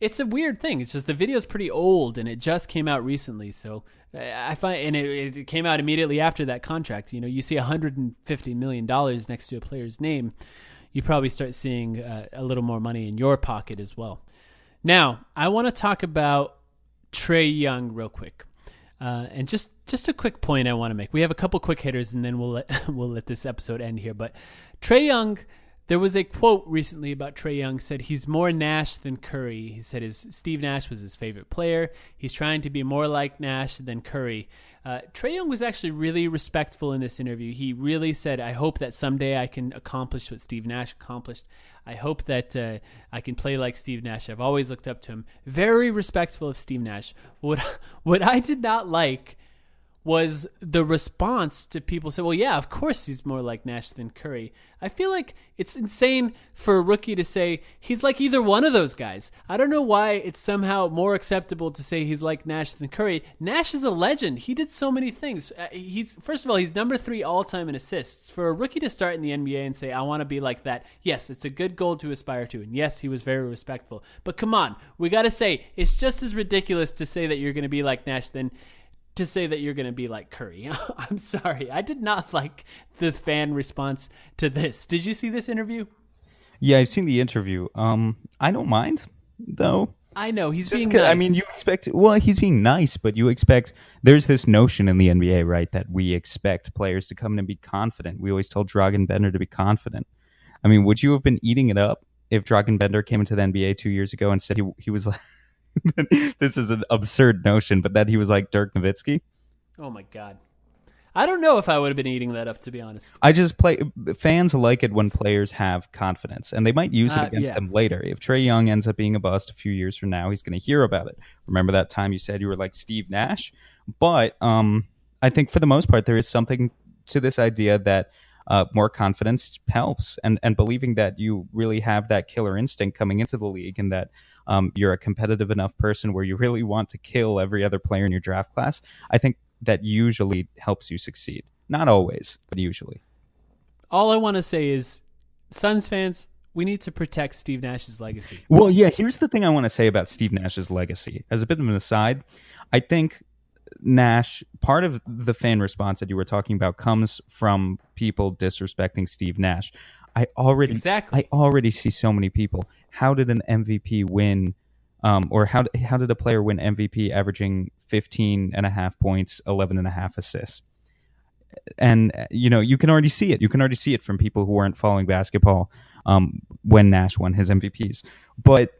E: it's a weird thing. It's just the video's pretty old and it just came out recently. So I find, and it came out immediately after that contract. You know, you see $150 million next to a player's name, you probably start seeing a little more money in your pocket as well. Now, I want to talk about Trae Young real quick. And just a quick point I want to make. We have a couple quick hitters and then we'll let this episode end here. But Trae Young, there was a quote recently about Trae Young, said he's more Nash than Curry. He said Steve Nash was his favorite player. He's trying to be more like Nash than Curry. Trae Young was actually really respectful in this interview. He really said, I hope that someday I can accomplish what Steve Nash accomplished. I hope that I can play like Steve Nash. I've always looked up to him. Very respectful of Steve Nash. What I did not like was the response to people say, well, yeah, of course he's more like Nash than Curry. I feel like it's insane for a rookie to say he's like either one of those guys. I don't know why it's somehow more acceptable to say he's like Nash than Curry. Nash is a legend. He did so many things. First of all, he's number 3 all-time in assists. For a rookie to start in the NBA and say, I want to be like that, yes, it's a good goal to aspire to. And yes, he was very respectful. But come on, we got to say, it's just as ridiculous to say that you're going to be like Nash than to say that you're going to be like Curry. I'm sorry. I did not like the fan response to this. Did you see this interview?
C: Yeah, I've seen the interview. I don't mind, though.
E: I know, he's
C: Just
E: being nice.
C: I mean, you expect... Well, he's being nice, but you expect... There's this notion in the NBA, right, that we expect players to come in and be confident. We always told Dragan Bender to be confident. I mean, would you have been eating it up if Dragan Bender came into the NBA 2 years ago and said he was like... This is an absurd notion, but that he was like Dirk Nowitzki?
E: Oh my God. I don't know if I would have been eating that up, to be honest.
C: Fans like it when players have confidence, and they might use it against them later. If Trae Young ends up being a bust a few years from now, he's going to hear about it. Remember that time you said you were like Steve Nash? But I think for the most part, there is something to this idea that more confidence helps, and believing that you really have that killer instinct coming into the league, and that you're a competitive enough person where you really want to kill every other player in your draft class. I think that usually helps you succeed. Not always, but usually.
E: All I want to say is, Suns fans, we need to protect Steve Nash's legacy.
C: Well, yeah, here's the thing I want to say about Steve Nash's legacy. As a bit of an aside, I think Nash, part of the fan response that you were talking about comes from people disrespecting Steve Nash. I already see so many people. How did an MVP win, or how did a player win MVP averaging 15.5 points, 11.5 assists? And, you can already see it. You can already see it from people who weren't following basketball when Nash won his MVPs. But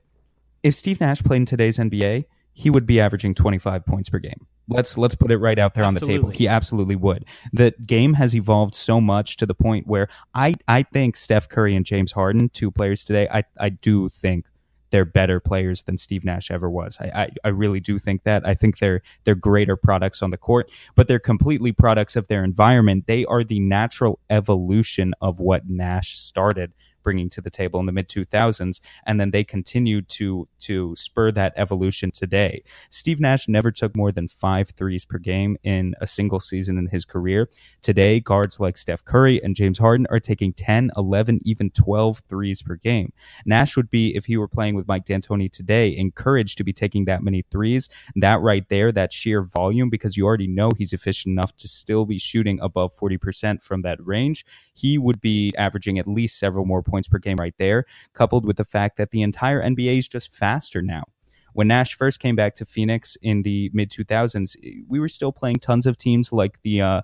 C: if Steve Nash played in today's NBA, he would be averaging 25 points per game. Let's put it right out there on the table. He absolutely would. The game has evolved so much to the point where I think Steph Curry and James Harden, 2 players today, I do think they're better players than Steve Nash ever was. I really do think that. I think they're greater products on the court, but they're completely products of their environment. They are the natural evolution of what Nash started bringing to the table in the mid-2000s, and then they continued to spur that evolution today. Steve Nash never took more than 5 threes per game in a single season in his career. Today, guards like Steph Curry and James Harden are taking 10, 11, even 12 threes per game. Nash would be, if he were playing with Mike D'Antoni today, encouraged to be taking that many threes. That right there, that sheer volume, because you already know he's efficient enough to still be shooting above 40% from that range. He would be averaging at least several more points per game right there, coupled with the fact that the entire NBA is just faster now. When Nash first came back to Phoenix in the mid-2000s, we were still playing tons of teams like the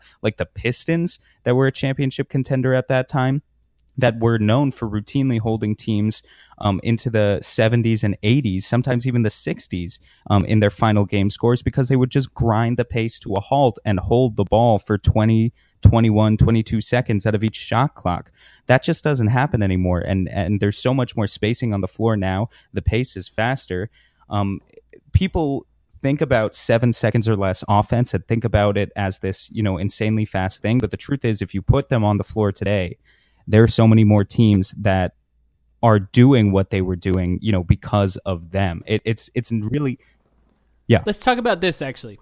C: Pistons that were a championship contender at that time, that were known for routinely holding teams into the 70s and 80s, sometimes even the 60s in their final game scores, because they would just grind the pace to a halt and hold the ball for 20, 21, 22 seconds out of each shot clock. That just doesn't happen anymore. And there's so much more spacing on the floor now. The pace is faster. People think about 7 seconds or less offense and think about it as this, insanely fast thing. But the truth is, if you put them on the floor today, there are so many more teams that are doing what they were doing, because of them. It's really, yeah.
E: Let's talk about this, actually.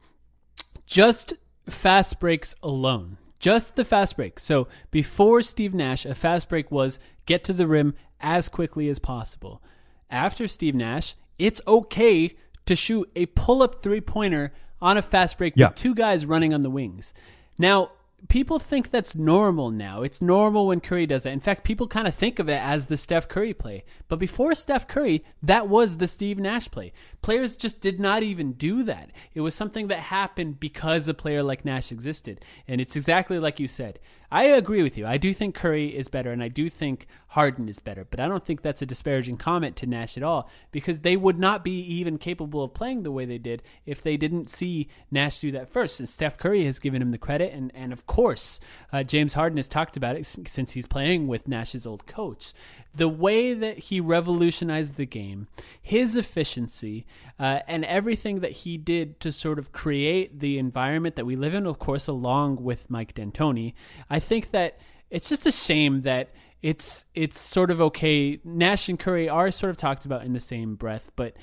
E: Just fast breaks alone. Just the fast break. So before Steve Nash, a fast break was get to the rim as quickly as possible. After Steve Nash, it's okay to shoot a pull-up three-pointer on a fast break with two guys running on the wings. Now, people think that's normal now. It's normal when Curry does it. In fact, people kind of think of it as the Steph Curry play. But before Steph Curry, that was the Steve Nash play. Players just did not even do that. It was something that happened because a player like Nash existed. And it's exactly like you said. I agree with you. I do think Curry is better, and I do think Harden is better. But I don't think that's a disparaging comment to Nash at all, because they would not be even capable of playing the way they did if they didn't see Nash do that first. And Steph Curry has given him the credit, and of course, James Harden has talked about it since he's playing with Nash's old coach. The way that he revolutionized the game, his efficiency, and everything that he did to sort of create the environment that we live in, of course, along with Mike D'Antoni, I think that it's just a shame that it's sort of okay. Nash and Curry are sort of talked about in the same breath, but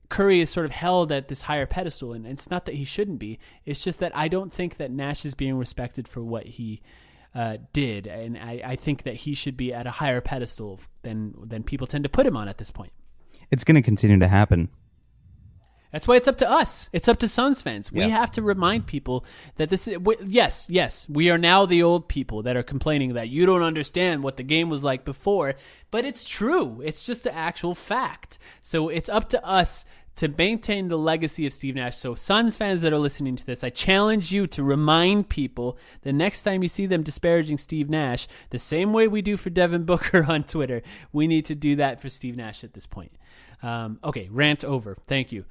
E: Curry is sort of held at this higher pedestal, and it's not that he shouldn't be. It's just that I don't think that Nash is being respected for what he did, and I think that he should be at a higher pedestal than people tend to put him on at this point.
C: It's going to continue to happen.
E: That's why it's up to us. It's up to Suns fans. We have to remind people that this is, yes, we are now the old people that are complaining that you don't understand what the game was like before, but it's true. It's just an actual fact. So it's up to us to maintain the legacy of Steve Nash. So Suns fans that are listening to this, I challenge you to remind people the next time you see them disparaging Steve Nash, the same way we do for Devin Booker on Twitter, we need to do that for Steve Nash at this point. Okay, rant over. Thank you.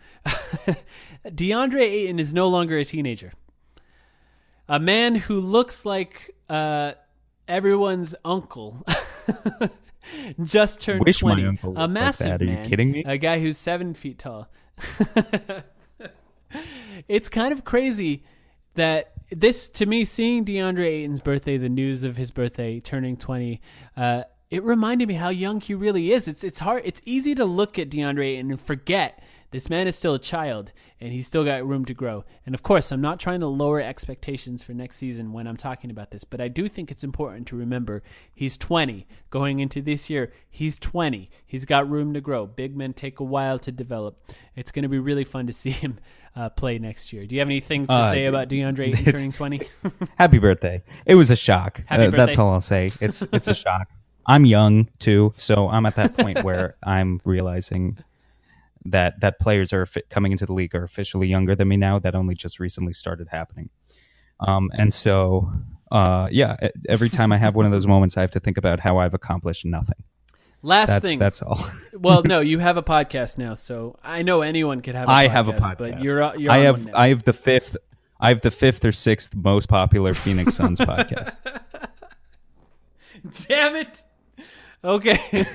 E: DeAndre Ayton is no longer a teenager. A man who looks like everyone's uncle just turned 20. A massive
C: like that. Are
E: man.
C: You kidding me?
E: A guy who's 7 feet tall. It's kind of crazy that this, to me, seeing DeAndre Ayton's birthday, the news of his birthday turning 20, it reminded me how young he really is. It's hard. It's easy to look at DeAndre Ayton and forget this man is still a child and he's still got room to grow. And of course, I'm not trying to lower expectations for next season when I'm talking about this, but I do think it's important to remember he's 20 going into this year. He's 20. He's got room to grow. Big men take a while to develop. It's going to be really fun to see him play next year. Do you have anything to say about DeAndre Ayton turning 20?
C: Happy birthday. It was a shock.
E: Happy birthday.
C: That's all I'll say. It's a shock. I'm young too, so I'm at that point where I'm realizing that players are coming into the league are officially younger than me now. That only just recently started happening. And so, every time I have one of those moments, I have to think about how I've accomplished nothing.
E: Last thing.
C: That's all.
E: Well, no, you have a podcast now, so I know anyone could have a podcast.
C: I have a podcast.
E: But you're on one now.
C: I have the fifth or sixth most popular Phoenix Suns podcast.
E: Damn it. Okay.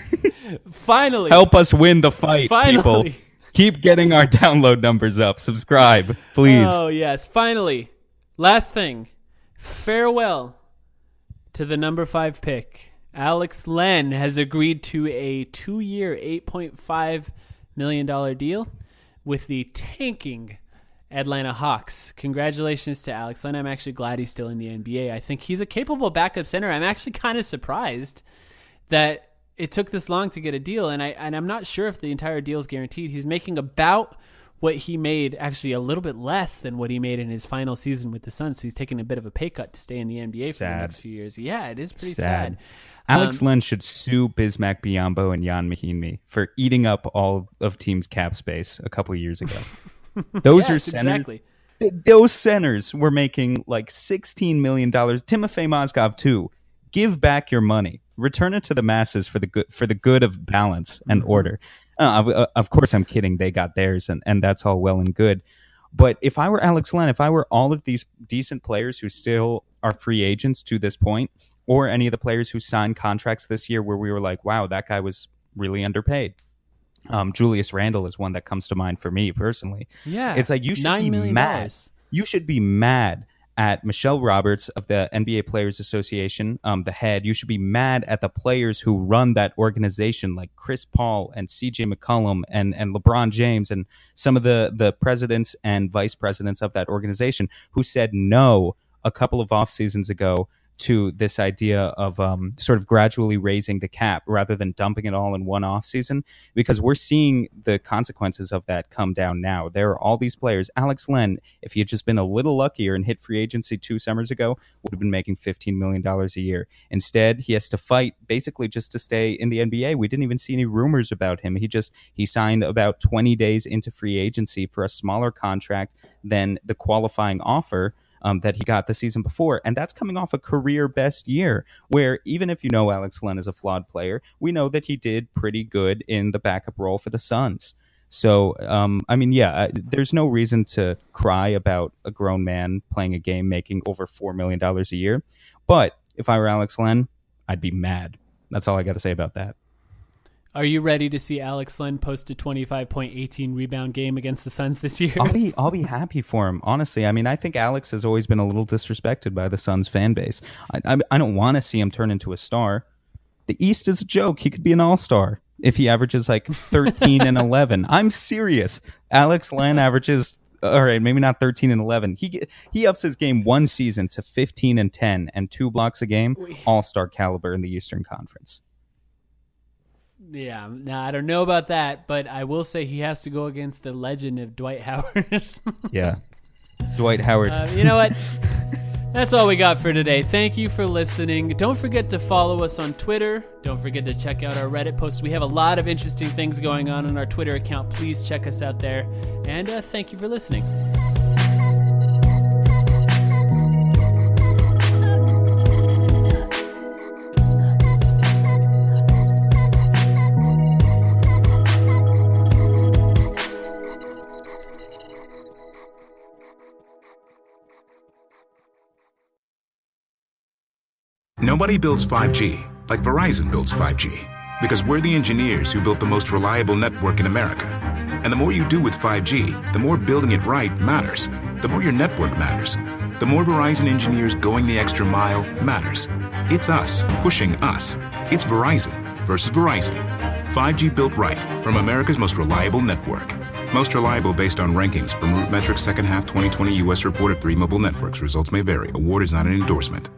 E: Finally.
C: Help us win the fight, people. Keep getting our download numbers up. Subscribe, please.
E: Oh, yes. Finally. Last thing. Farewell to the number 5 pick. Alex Len has agreed to a 2-year, $8.5 million deal with the tanking Atlanta Hawks. Congratulations to Alex Len. I'm actually glad he's still in the NBA. I think he's a capable backup center. I'm actually kind of surprised that it took this long to get a deal, and I'm not sure if the entire deal is guaranteed. He's making about what he made, actually a little bit less than what he made in his final season with the Suns, so he's taking a bit of a pay cut to stay in the NBA for the next few years. Yeah, it is pretty sad.
C: Alex Len should sue Bismack Biyombo and Jan Mahinmi for eating up all of team's cap space a couple years ago. Those are centers.
E: Exactly.
C: Those centers were making like $16 million. Timofey Mozgov too. Give back your money. Return it to the masses for the good of balance and order. Of course, I'm kidding. They got theirs, and that's all well and good. But if I were Alex Len, if I were all of these decent players who still are free agents to this point, or any of the players who signed contracts this year where we were like, wow, that guy was really underpaid. Julius Randle is one that comes to mind for me personally.
E: Yeah,
C: it's like you should be mad. You should be mad at Michelle Roberts of the NBA Players Association, the head. You should be mad at the players who run that organization, like Chris Paul and CJ McCollum and LeBron James and some of the presidents and vice presidents of that organization who said no a couple of off seasons ago to this idea of sort of gradually raising the cap rather than dumping it all in one offseason, because we're seeing the consequences of that come down now. There are all these players. Alex Len, if he had just been a little luckier and hit free agency 2 summers ago, would have been making $15 million a year. Instead, he has to fight basically just to stay in the NBA. We didn't even see any rumors about him. He signed about 20 days into free agency for a smaller contract than the qualifying offer that he got the season before. And that's coming off a career best year, where even if you know Alex Len is a flawed player, we know that he did pretty good in the backup role for the Suns. So, there's no reason to cry about a grown man playing a game making over $4 million a year. But if I were Alex Len, I'd be mad. That's all I got to say about that.
E: Are you ready to see Alex Len post a 25-point, 18 rebound game against the Suns this year?
C: I'll be happy for him, honestly. I mean, I think Alex has always been a little disrespected by the Suns fan base. I don't want to see him turn into a star. The East is a joke. He could be an all-star if he averages like 13 and 11. I'm serious. Alex Len averages, all right, maybe not 13 and 11. He ups his game one season to 15 and 10 and 2 blocks a game, all-star caliber in the Eastern Conference.
E: Yeah, now I don't know about that, but I will say he has to go against the legend of Dwight Howard.
C: Yeah, Dwight Howard.
E: You know what? That's all we got for today. Thank you for listening. Don't forget to follow us on Twitter. Don't forget to check out our Reddit posts. We have a lot of interesting things going on our Twitter account. Please check us out there. And thank you for listening.
H: Nobody builds 5G like Verizon builds 5G, because we're the engineers who built the most reliable network in America. And the more you do with 5G, the more building it right matters. The more your network matters. The more Verizon engineers going the extra mile matters. It's us pushing us. It's Verizon versus Verizon. 5G built right from America's most reliable network. Most reliable based on rankings from RootMetrics second half 2020 U.S. report of 3 mobile networks. Results may vary. Award is not an endorsement.